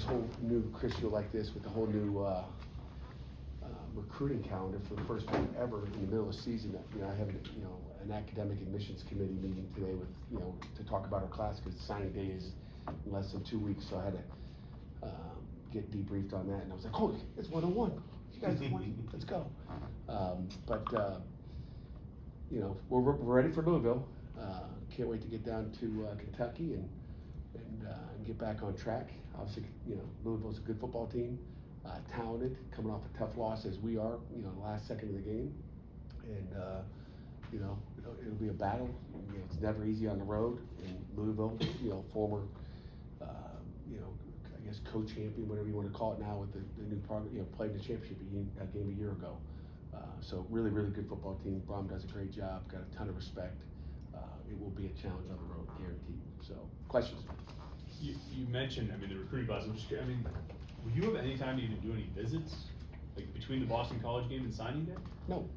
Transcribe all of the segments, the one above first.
this whole new, Chris, you'll like this, with the whole new recruiting calendar for the first time ever in the middle of the season. I have an academic admissions committee meeting today with, to talk about our class, because signing day is in less than 2 weeks, so I had to get debriefed on that, and I was like, holy, it's 101. You guys are 1, let's go. We're ready for Louisville. Can't wait to get down to Kentucky and get back on track. Obviously, Louisville's a good football team, talented, coming off a tough loss as we are, the last second of the game, and it'll be a battle. It's never easy on the road in Louisville. Former, I guess co-champion, whatever you want to call it now, with the new program. Played in the championship game a year ago. So really, really good football team. Brom does a great job. Got a ton of respect. It will be a challenge on the road, guaranteed. So, questions? You mentioned, the recruiting class. Would you have any time to even do any visits, like between the Boston College game and signing day? No.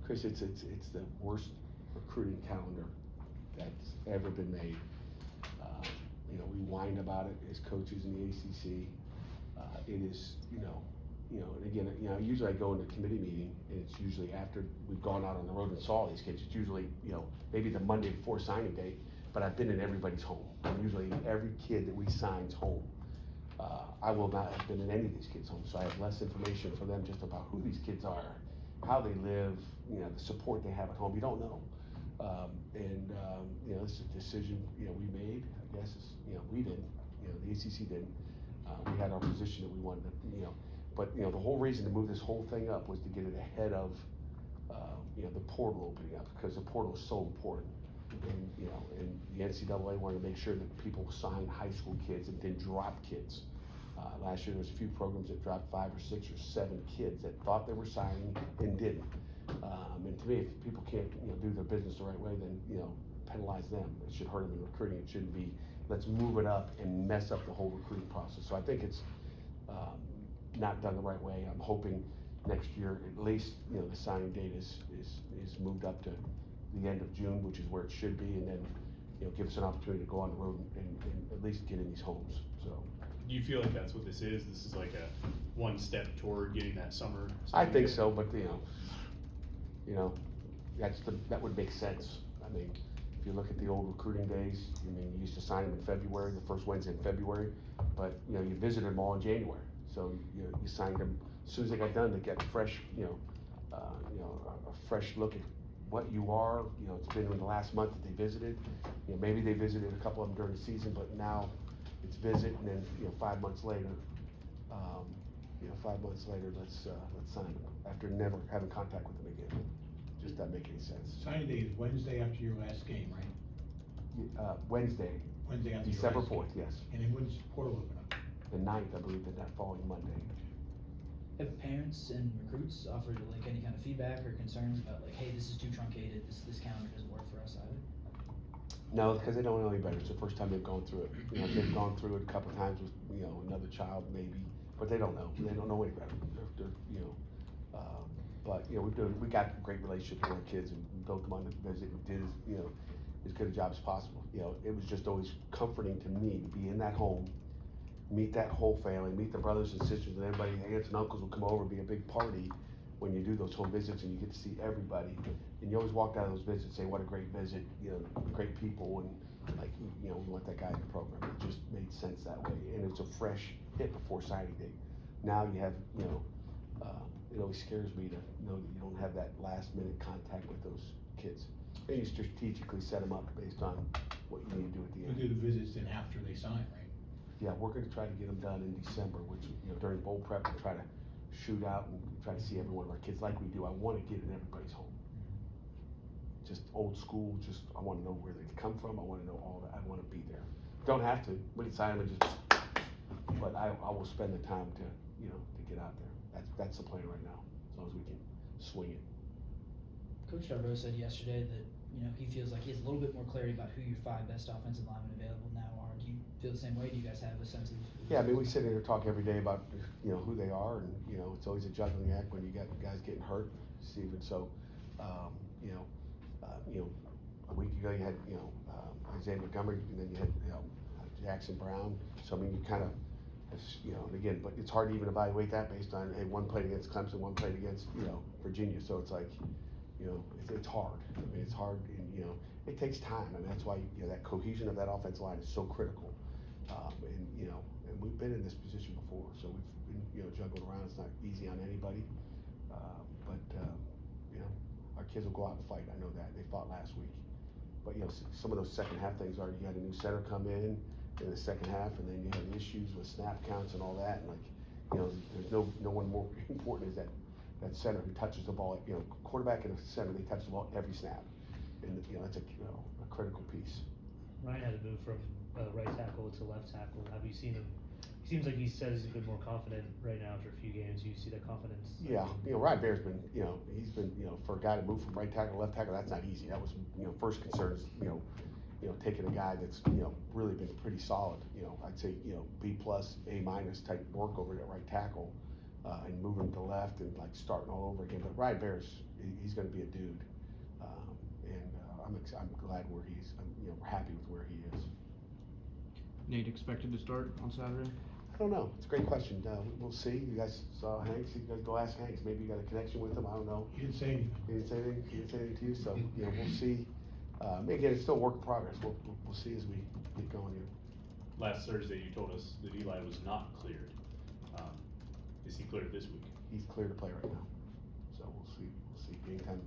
Chris, it's the worst recruiting calendar that's ever been made. We whine about it as coaches in the ACC. It is, and again, usually I go into a committee meeting, and it's usually after we've gone out on the road and saw these kids. It's usually, maybe the Monday before signing day, but I've been in everybody's home. And usually every kid that we sign's home. I will not have been in any of these kids' homes, so I have less information for them just about who these kids are, how they live, the support they have at home. You don't know. This is a decision, we made, I guess, we didn't, the ACC didn't. We had our position that we wanted to, but the whole reason to move this whole thing up was to get it ahead of, the portal opening up, because the portal is so important. And the NCAA wanted to make sure that people sign high school kids and didn't drop kids. Last year there was a few programs that dropped 5 or 6 or 7 kids that thought they were signing and didn't. And to me, if people can't do their business the right way, then penalize them. It should hurt them in recruiting. It shouldn't be, let's move it up and mess up the whole recruiting process. So I think it's not done the right way. I'm hoping next year at least the signing date is moved up to the end of June, which is where it should be, and then give us an opportunity to go on the road and at least get in these homes. So do you feel like that's what this is? This is like a one step toward getting that summer? I think so, but that would make sense. If you look at the old recruiting days, you used to sign them in February, the first Wednesday in February, but you visited them all in January. So you signed them as soon as they got done. They get fresh, a fresh look at what you are. It's been in the last month that they visited. Maybe they visited a couple of them during the season, but now it's visit, and then 5 months later, let's sign them after never having contact with them again. Just doesn't make any sense. Signing day is Wednesday after your last game, right? Wednesday. Wednesday after December your 4th, last game. yes. And then when's portal open up? The 9th, I believe, that following Monday. Have parents and recruits offered any kind of feedback or concerns about hey, this is too truncated, this calendar doesn't work for us either? No, because they don't know any better. It's the first time they've gone through it. They've gone through it a couple of times with another child maybe, but they don't know. They don't know any better. But we got a great relationship with our kids, and we built them on the visit. We did as good a job as possible. It was just always comforting to me to be in that home, meet that whole family, meet the brothers and sisters, and everybody. Aunts and uncles will come over, be a big party when you do those home visits, and you get to see everybody. And you always walk out of those visits and say, "What a great visit! Great people," and we want that guy in the program. It just made sense that way, and it's a fresh hit before signing day. Now you have, it always scares me to know that you don't have that last minute contact with those kids. And you strategically set them up based on what you need to do at the end. You do the visits then after they sign, right? Yeah, we're going to try to get them done in December, which during bowl prep we try to shoot out and try to see every one of our kids like we do. I want to get in everybody's home. Just old school. I want to know where they come from. I want to know all that. I want to be there. Don't have to. We can sign them and just. But I will spend the time to get out there. That's the plan right now, as long as we can swing it. Coach Narduzzi said yesterday that he feels like he has a little bit more clarity about who your 5 best offensive linemen available now are. Do you feel the same way? Do you guys have a sense of? Yeah, we sit here and talk every day about who they are, and it's always a juggling act when you got guys getting hurt, Steven. So, a week ago you had Isaiah Montgomery, and then you had Jackson Brown. So I mean, you kind of, you know, and again, but it's hard to even evaluate that based on, hey, one played against Clemson, one played against, you know, Virginia. So it's like, you know, it's hard. I mean, it's hard, and you know, it takes time, and that's why, you know, that cohesion of that offensive line is so critical. And you know, and we've been in this position before, so we've been, you know, juggling around. It's not easy on anybody, you know, our kids will go out and fight. I know that they fought last week, but you know, some of those second half things are, you had a new center come in the second half, and then you had issues with snap counts and all that, and like, you know, there's no one more important as that center who touches the ball. You know, quarterback and a center, they touch the ball every snap, and you know, that's a critical piece. Ryan had to move from right tackle to left tackle. Have you seen him? Seems like he says he's been more confident right now after a few games. You see that confidence? Yeah, you know, Ryan Bear's been, you know, he's been, you know, for a guy to move from right tackle to left tackle, that's not easy. That was, you know, first concern is, you know, taking a guy that's, you know, really been pretty solid. You know, I'd say, you know, B+, A- type work over at right tackle, and moving him to left and like starting all over again. But Ryan Bear's, he's going to be a dude, and I'm glad where he's, you know, happy with where he is. Nate expected to start on Saturday? I don't know. It's a great question. We'll see. You guys saw Hanks. You guys go ask Hanks. Maybe you got a connection with him. I don't know. He didn't say anything. He didn't say anything. He didn't say anything to you. So you know, we'll see. Again, it's still work in progress. We'll see as we get going here. Last Thursday, you told us that Eli was not cleared. Is he cleared this week? He's clear to play right now. So we'll see. We'll see. Game time.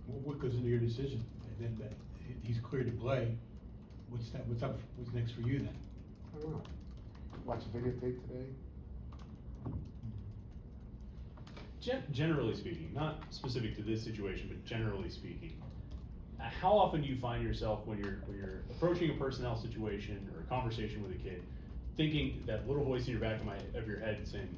What goes into your decision? And then he's cleared to play. What's up? What's next for you then? I don't know. Watch a videotape today. Generally speaking, not specific to this situation, but generally speaking, how often do you find yourself when you're approaching a personnel situation or a conversation with a kid, thinking that little voice in your back of your head saying,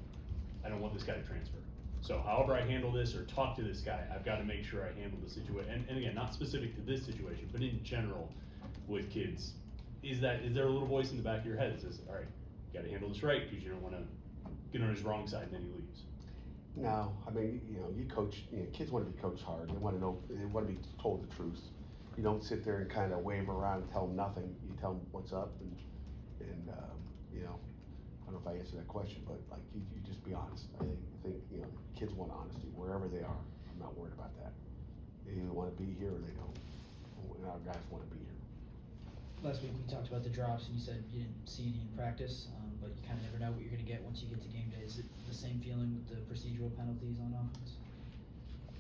I don't want this guy to transfer. So however I handle this or talk to this guy, I've got to make sure I handle the situation. And again, not specific to this situation, but in general with kids, is there a little voice in the back of your head that says, all right, you got to handle this right because you don't want to get on his wrong side and then he leaves? No, I mean, you know, you coach. You know, kids want to be coached hard. They want to know. They want to be told the truth. You don't sit there and kind of wave around and tell them nothing. You tell them what's up, and you know, I don't know if I answered that question, but like you just be honest. I think you know, kids want honesty wherever they are. I'm not worried about that. They either want to be here or they don't. And our guys want to be here. Last week we talked about the drops, and you said you didn't see any in practice, but you kind of never know what you're going to get once you get to game day. Is it the same feeling with the procedural penalties on offense?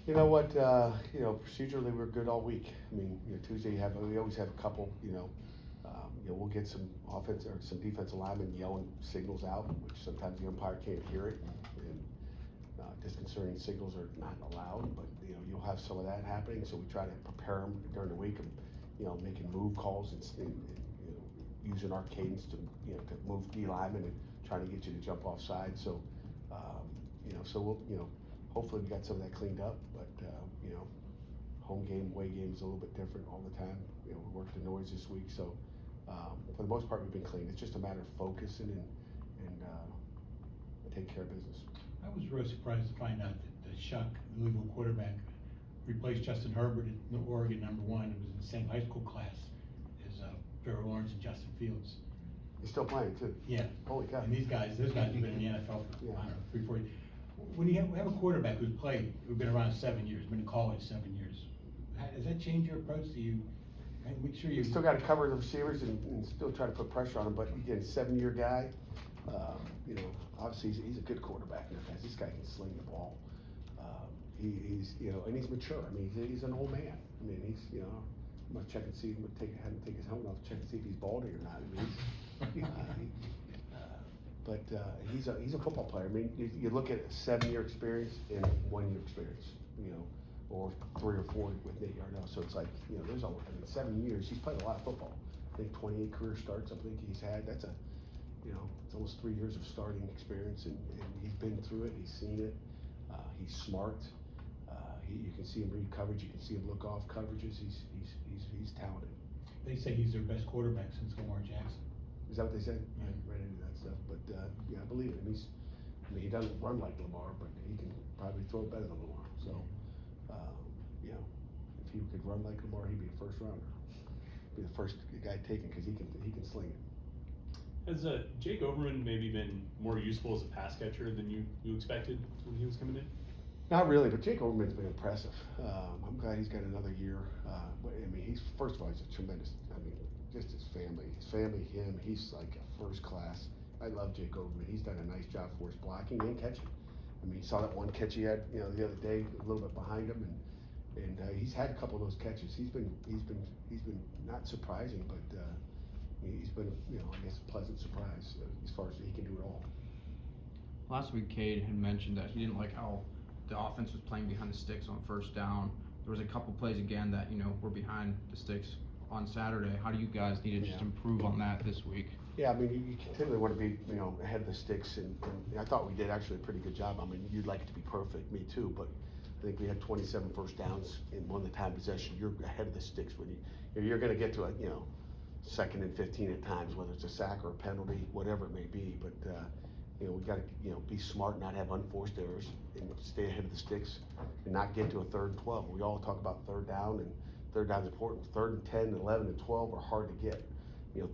You know what? You know, procedurally we're good all week. I mean, you know, Tuesday we always have a couple. You know, we'll get some offense or some defensive linemen yelling signals out, which sometimes the umpire can't hear it, and disconcerting signals are not allowed. But you know, you'll have some of that happening. So we try to prepare them during the week, and you know, making move calls and you know, using our cadence to move D linemen and trying to get you to jump off side. So you know, so we'll, you know, hopefully we got some of that cleaned up. But you know, home game, away game is a little bit different all the time. You know, we worked the noise this week, so for the most part we've been clean. It's just a matter of focusing and take care of business. I was really surprised to find out that Chuck, the Louisville quarterback, replaced Justin Herbert at Oregon #1. It was in the same high school class as Trevor Lawrence and Justin Fields. He's still playing too. Yeah. Holy cow. And those guys have been in the NFL for, Yeah. I don't know, 3-4 years. When you have a quarterback who's been around 7 years, been in college 7 years, does that change your approach to you? Make sure You still got to cover the receivers and still try to put pressure on them. But again, 7-year guy, you know, obviously he's a good quarterback. This guy can sling the ball. He's you know, and he's mature. I mean, he's an old man. I mean, he's, you know, I'm gonna check and see. Have him take his helmet off, check and see if he's balding or not. I mean, but he's a football player. I mean, you look at 7-year experience and 1-year experience, you know, or 3 or 4 with Nate Yardell. So it's like, you know, there's I mean, 7 years. He's played a lot of football. I think 28 career starts. I think he's had. That's a, you know, it's almost 3 years of starting experience, and he's been through it. He's seen it. He's smart. You can see him read coverage. You can see him look off coverages. He's talented. They say he's their best quarterback since Lamar Jackson. Is that what they said? Yeah. I read into that stuff, but yeah, I believe it. I mean, he doesn't run like Lamar, but he can probably throw better than Lamar. So, you know, if he could run like Lamar, he'd be a first rounder. be the first guy taken, cause he can sling it. Has Jake Overman maybe been more useful as a pass catcher than you expected when he was coming in? Not really, but Jake Overman's been impressive. I'm glad he's got another year. But I mean, he's first of all, he's a tremendous. I mean, just his family, him. He's like a first class. I love Jake Overman. He's done a nice job for us blocking and catching. I mean, you saw that one catch he had, the other day, a little bit behind him, and he's had a couple of those catches. He's been not surprising, but he's been, I guess, a pleasant surprise as far as he can do it all. Last week, Cade had mentioned that he didn't like how the offense was playing behind the sticks on first down. There was a couple plays again that, were behind the sticks on Saturday. How do you guys need to just improve on that this week? Yeah, I mean, you continually want to be, ahead of the sticks, and I thought we did actually a pretty good job. I mean, you'd like it to be perfect, me too, but I think we had 27 first downs in one of the time possession. You're ahead of the sticks when you're going to get to a, 2nd and 15 at times, whether it's a sack or a penalty, whatever it may be, but we got to, be smart, not have unforced errors, and stay ahead of the sticks, and not get to a 3rd and 12. We all talk about third down, and third down is important. 3rd and 10, and 11 and 12 are hard to get.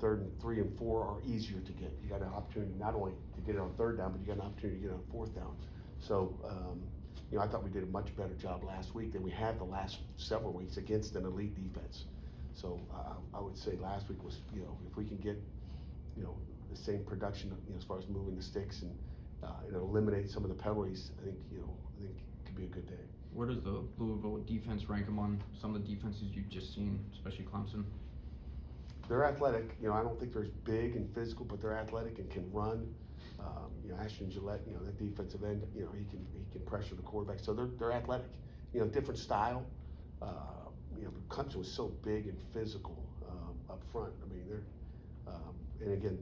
3rd and 3 and 4 are easier to get. You got an opportunity not only to get it on 3rd down, but you got an opportunity to get it on 4th down. So, I thought we did a much better job last week than we had the last several weeks against an elite defense. So I would say last week was, if we can get, the same production, as far as moving the sticks and eliminate some of the penalties, I think it could be a good day. Where does the Louisville defense rank among some of the defenses you've just seen, especially Clemson? They're athletic. I don't think they're as big and physical, but they're athletic and can run. Ashton Gillette, that defensive end, he can pressure the quarterback. So they're athletic. Different style. Clemson was so big and physical up front. I mean, they're and again,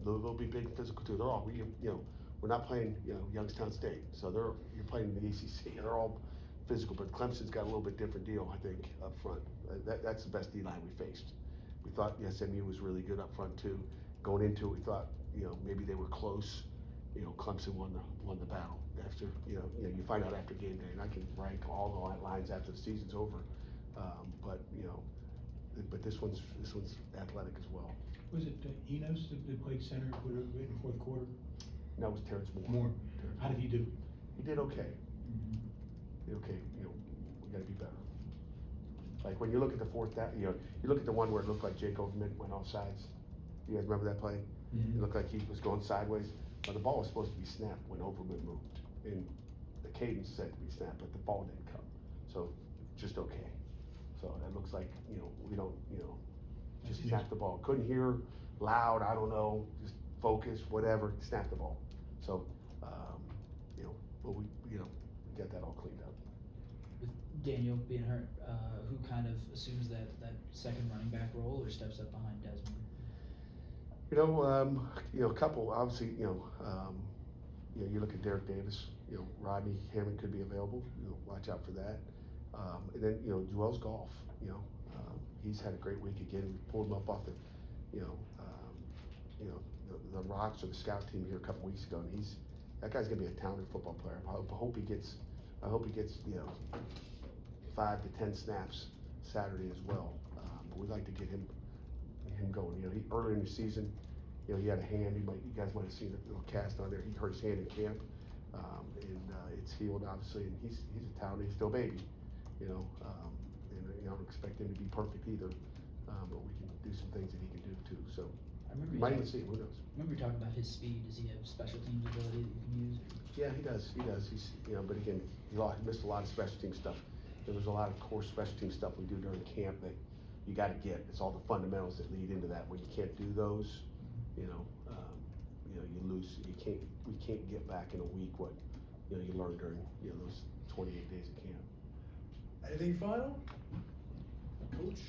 Louisville will be big and physical too. They're all we're not playing Youngstown State, so you're playing in the ACC, and they're all physical. But Clemson's got a little bit different deal, I think, up front. That's the best D line we faced. We thought SMU was really good up front too. Going into it, we thought maybe they were close. Clemson won the battle. After you find out after game day, and I can rank all the lines after the season's over. But this one's athletic as well. Was it Enos that played center in the fourth quarter? No, it was Terrence Moore. How did he do? He did okay. Did okay. We got to be better. Like when you look at the fourth down, you look at the one where it looked like Jake Overman went off sides. You guys remember that play? It looked like he was going sideways. But the ball was supposed to be snapped when Overman moved, and the cadence said to be snapped, but the ball didn't come. So just okay. So it looks like we don't just snap the ball. Couldn't hear loud. I don't know. Just focus, whatever. Snap the ball. So but we got that all cleaned up. With Daniel being hurt, who kind of assumes that second running back role or steps up behind Desmond? A couple, obviously, you look at Derek Davis, Rodney Hammond could be available, watch out for that. And then, Joel's golf, he's had a great week again. We pulled him up off the rocks or the scout team here a couple weeks ago, and that guy's gonna be a talented football player. I hope he gets 5 to 10 snaps Saturday as well. But we'd like to get him going. He early in the season, he had a hand. You guys might have seen a little cast on there. He hurt his hand in camp, and it's healed obviously. And he's a talented, he's still a baby, and I don't expect him to be perfect either. But we can do some things that he can do too. So you might even see him. Who knows? I remember you talking about his speed. Does he have special teams ability that you can use? Yeah, he does. He's but again, he missed a lot of special team stuff. There was a lot of core special team stuff we do during camp that you got to get. It's all the fundamentals that lead into that. When you can't do those, you lose. We can't get back in a week what you learned during those 28 days of camp. Anything final, Coach?